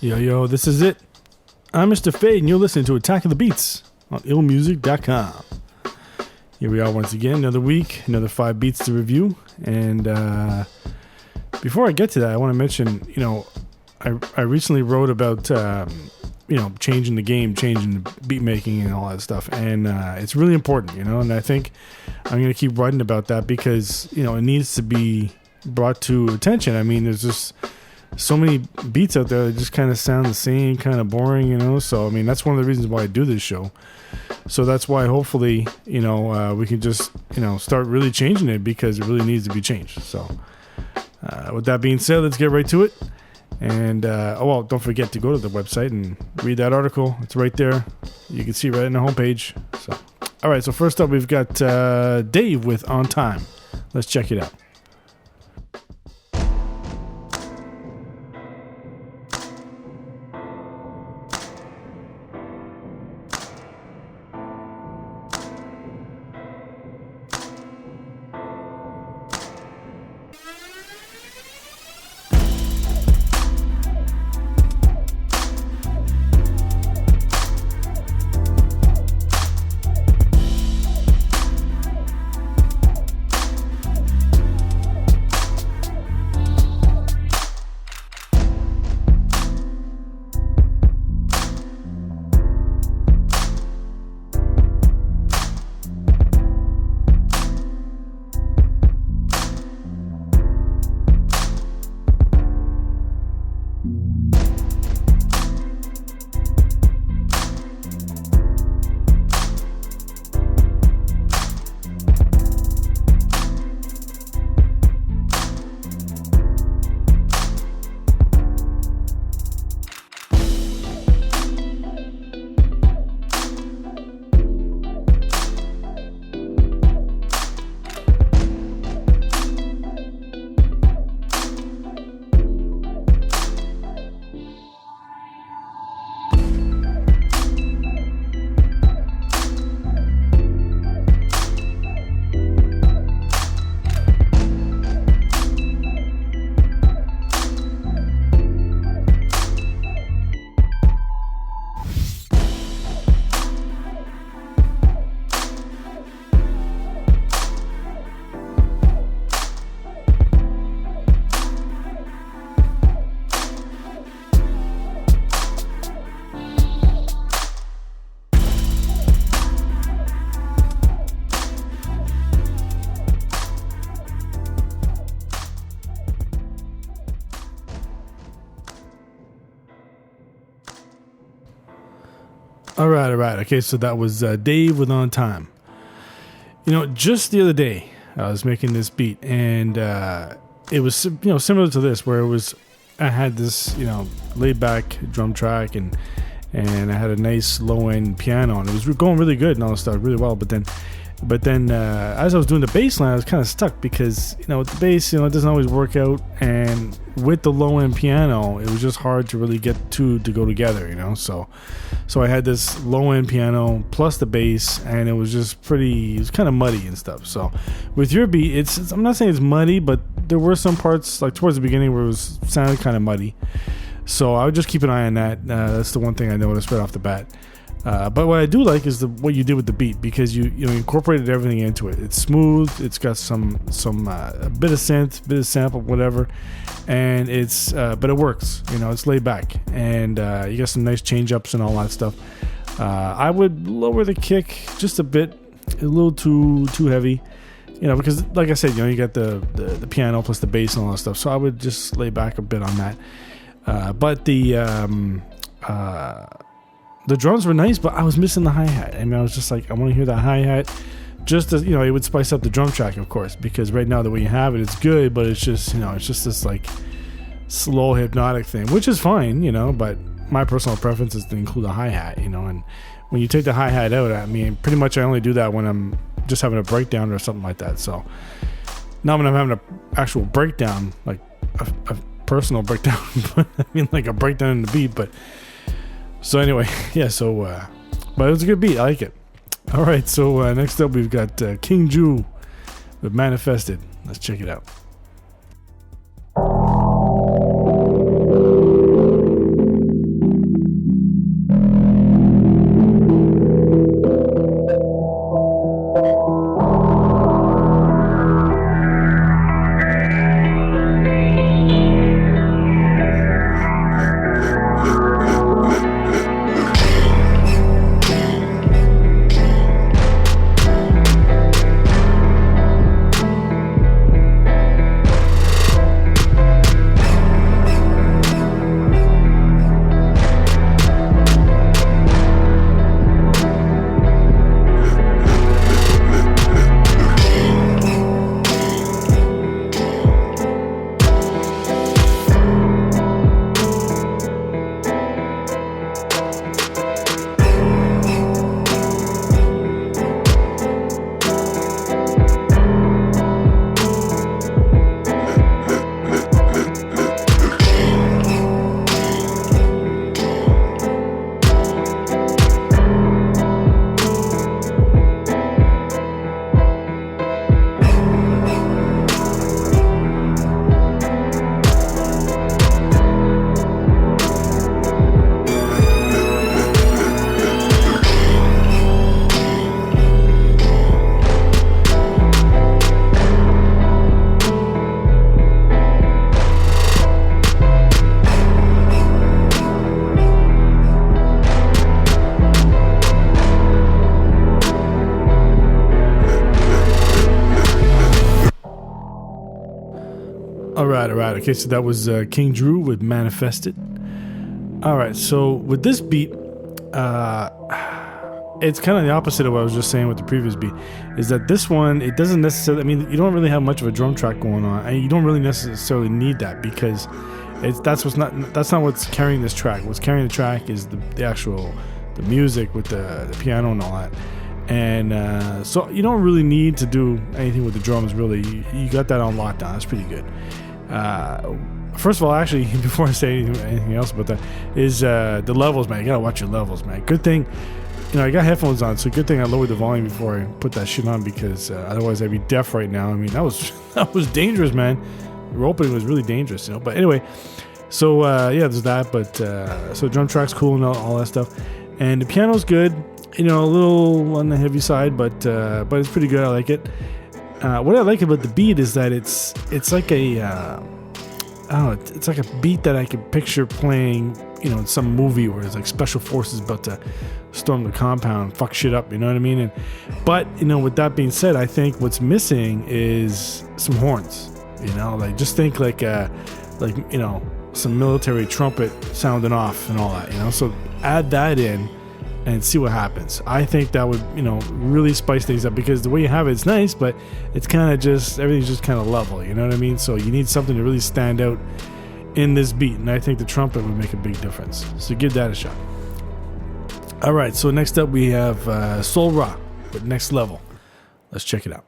Yo, this is it. I'm Mr. Fade, and you're listening to Attack of the Beats on IllMuzik.com. Here we are once again, another week, another 5 beats to review. And before I get to that, I want to mention, I recently wrote about, changing the game, changing the beat making and all that stuff. And it's really important, and I think I'm going to keep writing about that because, it needs to be brought to attention. I mean, there's just so many beats out there that just kind of sound the same, kind of boring, so I mean that's one of the reasons why I do this show. So that's why hopefully we can just start really changing it, because it really needs to be changed. So with that being said, let's get right to it. And don't forget to go to the website and read that article. It's right there, you can see right on the homepage. So all right, so first up we've got Dave with On Time. Let's check it out. All right. Okay, so that was Dave with On Time. Just the other day, I was making this beat, and it was, similar to this, where I had this, laid back drum track, and I had a nice low end piano, and it was going really good and all that stuff, really well. But then as I was doing the bass line, I was kind of stuck because, with the bass, it doesn't always work out. And with the low end piano, it was just hard to really get two to go together, So I had this low end piano plus the bass, and it was kind of muddy and stuff. So with your beat, I'm not saying it's muddy, but there were some parts like towards the beginning where it sounded kind of muddy. So I would just keep an eye on that. That's the one thing I noticed right off the bat. But what I do like is what you did with the beat, because you incorporated everything into it. It's smooth. It's got some a bit of synth, bit of sample, whatever, and but it works. It's laid back, and you got some nice change ups and all that stuff. I would lower the kick just a bit, a little too heavy, because like I said, you got the piano plus the bass and all that stuff. So I would just lay back a bit on that. But the drums were nice, but I was missing the hi-hat. I mean, I was just like, I want to hear that hi-hat. Just as, it would spice up the drum track, of course, because right now the way you have it, it's good, but it's just, it's just this like slow hypnotic thing, which is fine, but my personal preference is to include a hi-hat, and when you take the hi-hat out, I mean, pretty much I only do that when I'm just having a breakdown or something like that. So not when I'm having an actual breakdown, like a personal breakdown, but I mean like a breakdown in the beat, but so anyway, yeah, but it was a good beat. I like it. All right, so next up we've got King Ju with Manifested. Let's check it out. All right. Okay, so that was King Drew with Manifested. All right, so with this beat, it's kind of the opposite of what I was just saying with the previous beat, is that this one, it doesn't necessarily, I mean, you don't really have much of a drum track going on, and you don't really necessarily need that, because that's not what's carrying this track. What's carrying the track is the actual, the music with the piano and all that. And so you don't really need to do anything with the drums, really. You got that on lockdown. That's pretty good. First of all, actually, before I say anything else about that, is the levels, man. You gotta watch your levels, man. Good thing, I got headphones on, so good thing I lowered the volume before I put that shit on, because otherwise I'd be deaf right now. I mean, that was dangerous, man. The opening was really dangerous, But anyway, so yeah, there's that. But so drum track's cool and all that stuff, and the piano's good. A little on the heavy side, but it's pretty good. I like it. What I like about the beat is that it's like a it's like a beat that I could picture playing, in some movie where it's like special forces about to storm the compound, fuck shit up, you know what I mean? But with that being said, I think what's missing is some horns. Like just think like some military trumpet sounding off and all that. So add that in and see what happens. I think that would, really spice things up, because the way you have it's nice, but it's kind of just, everything's just kind of level, you know what I mean? So you need something to really stand out in this beat, and I think the trumpet would make a big difference. So give that a shot. All right, so next up we have Soul Ra with Next Level. Let's check it out.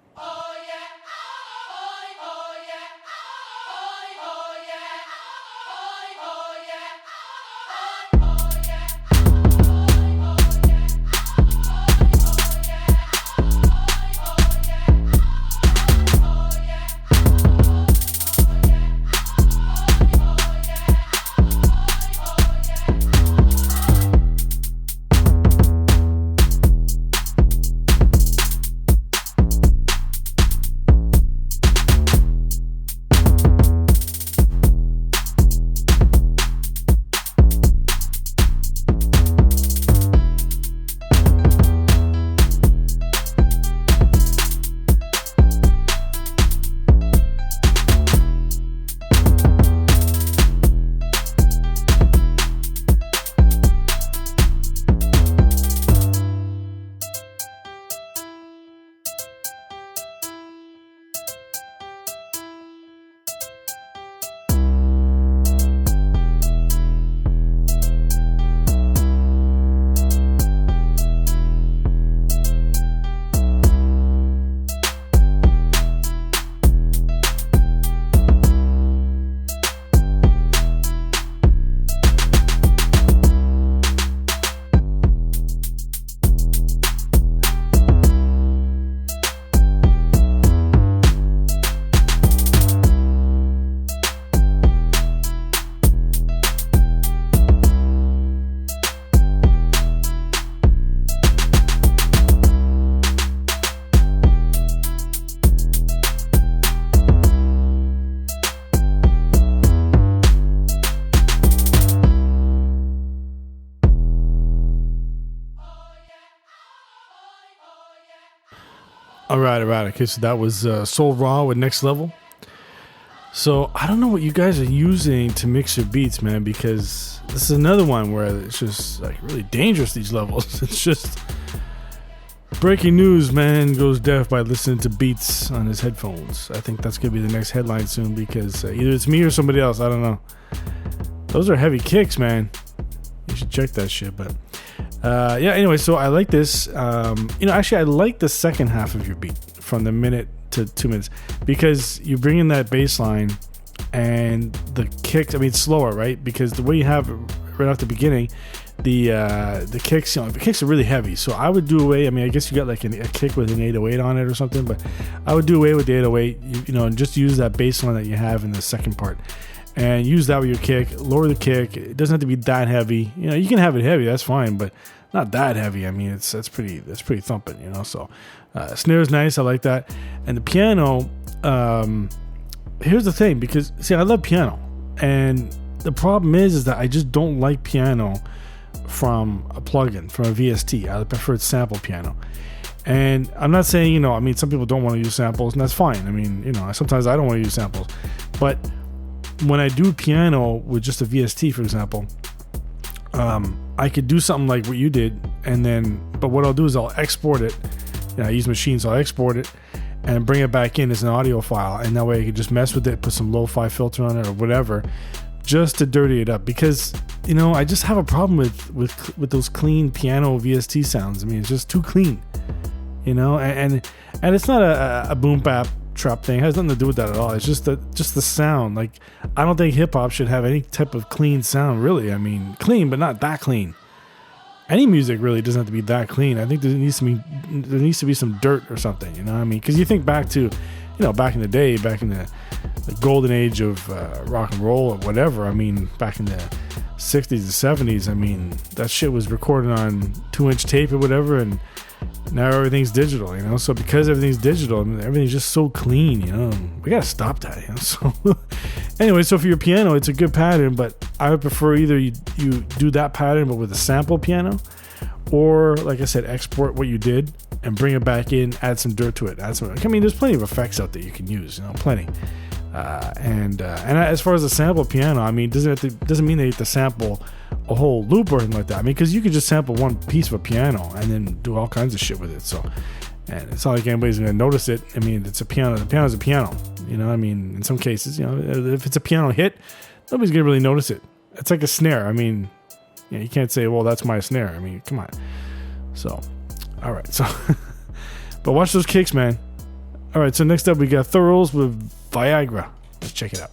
All right. Okay, so that was Soul Ra with Next Level. So I don't know what you guys are using to mix your beats, man, because this is another one where it's just like really dangerous, these levels. It's just breaking news, man goes deaf by listening to beats on his headphones. I think that's going to be the next headline soon, because either it's me or somebody else. I don't know. Those are heavy kicks, man. You should check that shit, but yeah, anyway, so I like this. Actually, I like the second half of your beat from the minute to 2 minutes, because you bring in that bass line and the kicks. I mean, it's slower, right? Because the way you have it right off the beginning, the kicks, the kicks are really heavy. So I would do away. I mean, I guess you got like a kick with an 808 on it or something, but I would do away with the 808, and just use that bass line that you have in the second part. And use that with your kick. Lower the kick. It doesn't have to be that heavy. You can have it heavy. That's fine, but not that heavy. I mean, that's pretty thumping. So snare's nice. I like that. And the piano. Here's the thing, because see, I love piano, and the problem is that I just don't like piano from a plugin, from a VST. I prefer sample piano. And I'm not saying, some people don't want to use samples, and that's fine. I mean, sometimes I don't want to use samples, but when I do piano with just a VST, for example, I could do something like what you did, but what I'll do is I'll export it. I use machines, so I'll export it and bring it back in as an audio file, and that way I can just mess with it, put some lo-fi filter on it or whatever, just to dirty it up. Because I just have a problem with those clean piano VST sounds. I mean, it's just too clean, and it's not a boom bap trap thing. It has nothing to do with that at all. It's just the sound. Like, I don't think hip hop should have any type of clean sound, really. I mean, clean, but not that clean. Any music really doesn't have to be that clean. I think there needs to be some dirt or something, I mean, because you think back to, back in the day, back in the golden age of rock and roll or whatever. I mean, back in the 60s and 70s, I mean, that shit was recorded on 2-inch tape or whatever, and now everything's digital, So because everything's digital, everything's just so clean, We gotta stop that, So anyway, so for your piano, it's a good pattern, but I would prefer either you do that pattern but with a sample piano, or like I said, export what you did and bring it back in, add some dirt to it. There's plenty of effects out there you can use, plenty. And as far as a sample piano, I mean, doesn't mean they have to sample a whole loop or anything like that. I mean, because you could just sample one piece of a piano and then do all kinds of shit with it. So, and it's not like anybody's going to notice it. I mean, it's a piano. The piano's a piano. I mean, in some cases, if it's a piano hit, nobody's going to really notice it. It's like a snare. I mean, you can't say, well, that's my snare. I mean, come on. So, all right. So, but watch those kicks, man. All right. So next up, we got Thurls with Viagra. Let's check it out.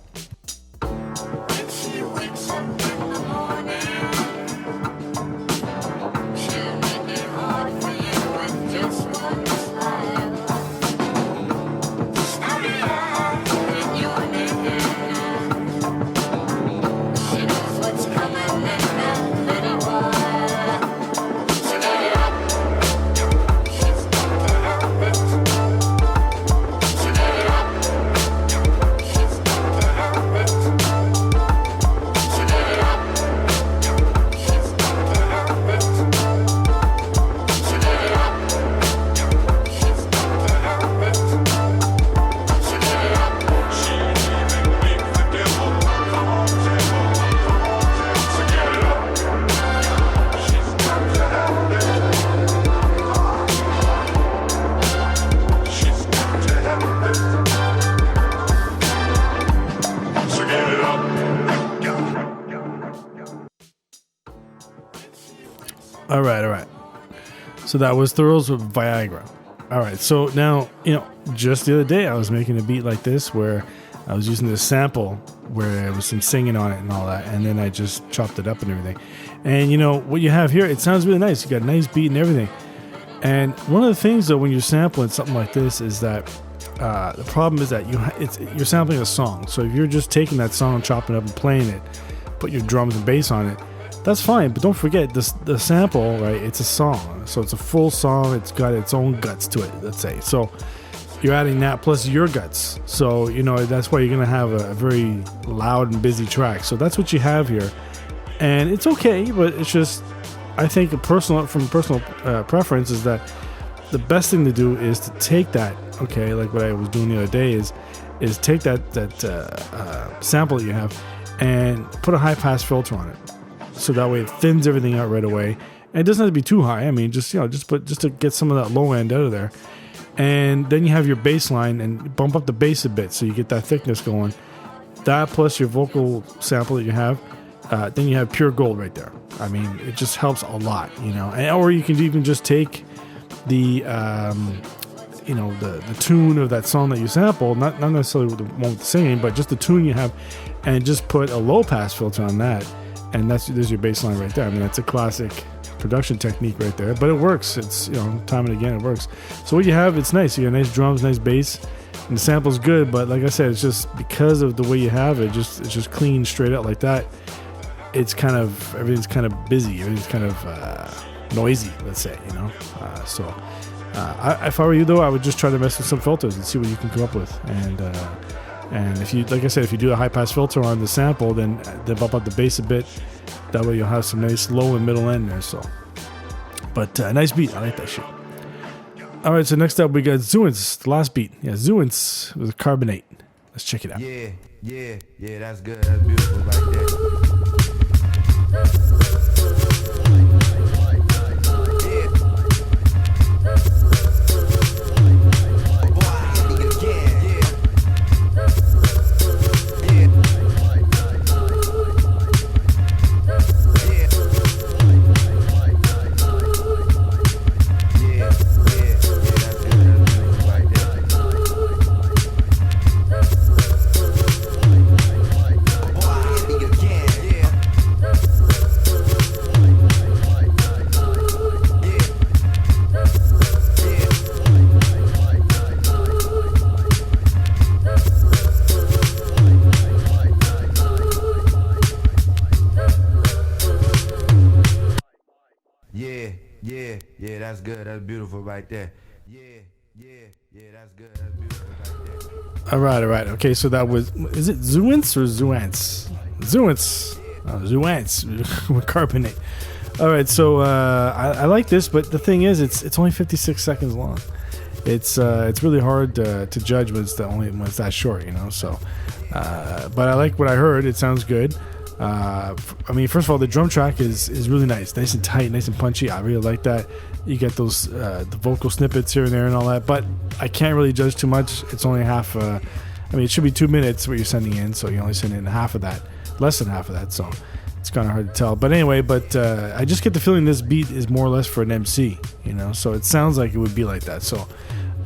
All right. So that was Thurls with Viagra. All right. So now, just the other day I was making a beat like this where I was using this sample where there was some singing on it and all that, and then I just chopped it up and everything. And what you have here, it sounds really nice. You got a nice beat and everything. And one of the things though when you're sampling something like this is that the problem is that you're sampling a song. So if you're just taking that song, chopping it up and playing it, put your drums and bass on it, that's fine, but don't forget the sample, right? It's a song, so it's a full song. It's got its own guts to it, let's say. So you're adding that plus your guts. So that's why you're gonna have a very loud and busy track. So that's what you have here, and it's okay. But it's just, I think from personal preference is that the best thing to do is to take that. Okay, like what I was doing the other day is take that sample that you have and put a high pass filter on it. So that way it thins everything out right away, and it doesn't have to be too high. I mean, just to get some of that low end out of there, and then you have your bass line and bump up the bass a bit so you get that thickness going. That plus your vocal sample that you have, then you have pure gold right there. I mean, it just helps a lot, or you can even just take the the tune of that song that you sampled, not necessarily the one with the singing, but just the tune you have, and just put a low pass filter on that. And there's your bass line right there. I mean, that's a classic production technique right there, but it works. It's, time and again, it works. So what you have, it's nice. You got nice drums, nice bass, and the sample's good, but like I said, it's just because of the way you have it, it's just clean straight out like that. It's everything's kind of busy. Everything's kind of noisy, let's say, So if I were you though, I would just try to mess with some filters and see what you can come up with. And if you, like I said, if you do a high pass filter on the sample, then bump up the bass a bit. That way you'll have some nice low and middle end there. So, but nice beat. I like that shit. All right. So next up we got Zuins, the last beat. Yeah, Zuins with Carbonate. Let's check it out. Yeah, that's good. That's beautiful right there. Yeah, that's good. That's beautiful right there. Yeah, that's good. That's beautiful right there. All right. Okay, so that was, is it Zuance or Zuance? Zuance with carbonate. All right, so I like this, but the thing is, it's only 56 seconds long. It's really hard to judge when it's that short, you know. So, but I like what I heard. It sounds good. I mean, first of all, the drum track is really nice and tight, nice and punchy. I really like that. You get those the vocal snippets here and there and all that, but I can't really judge too much. It's only half. I mean, it should be 2 minutes what you're sending in, so you only send in half of that, less than half of that. So it's kind of hard to tell. But anyway, I just get the feeling this beat is more or less for an MC, you know. So it sounds like it would be like that. So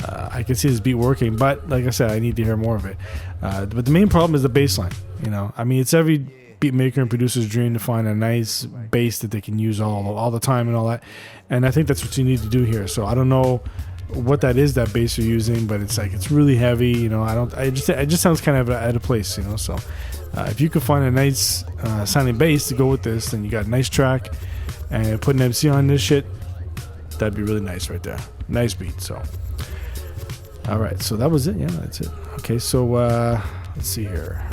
I can see this beat working, but like I said, I need to hear more of it. But the main problem is the bass line. You know, I mean, it's every beat maker and producer's dream to find a nice bass that they can use all the time and all that, and I think that's what you need to do here. So I don't know what that is, that bass you're using, but it's like it's really heavy, you know. It just sounds kind of out of place, you know. So if you could find a nice sounding bass to go with this, then you got a nice track, and put an MC on this shit, that'd be really nice right there. Nice beat. So all right, so that was it. Yeah, that's it. Okay, so let's see here.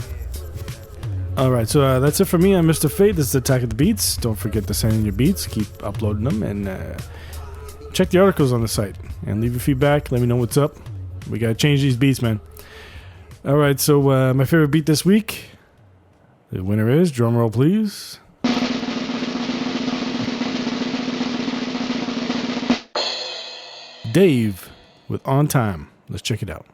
All right, so that's it for me. I'm Mr. Fate. This is Attack of the Beats. Don't forget to send in your beats. Keep uploading them, and check the articles on the site. And leave your feedback. Let me know what's up. We got to change these beats, man. All right, so my favorite beat this week. The winner is, drum roll please, Dave with On Time. Let's check it out.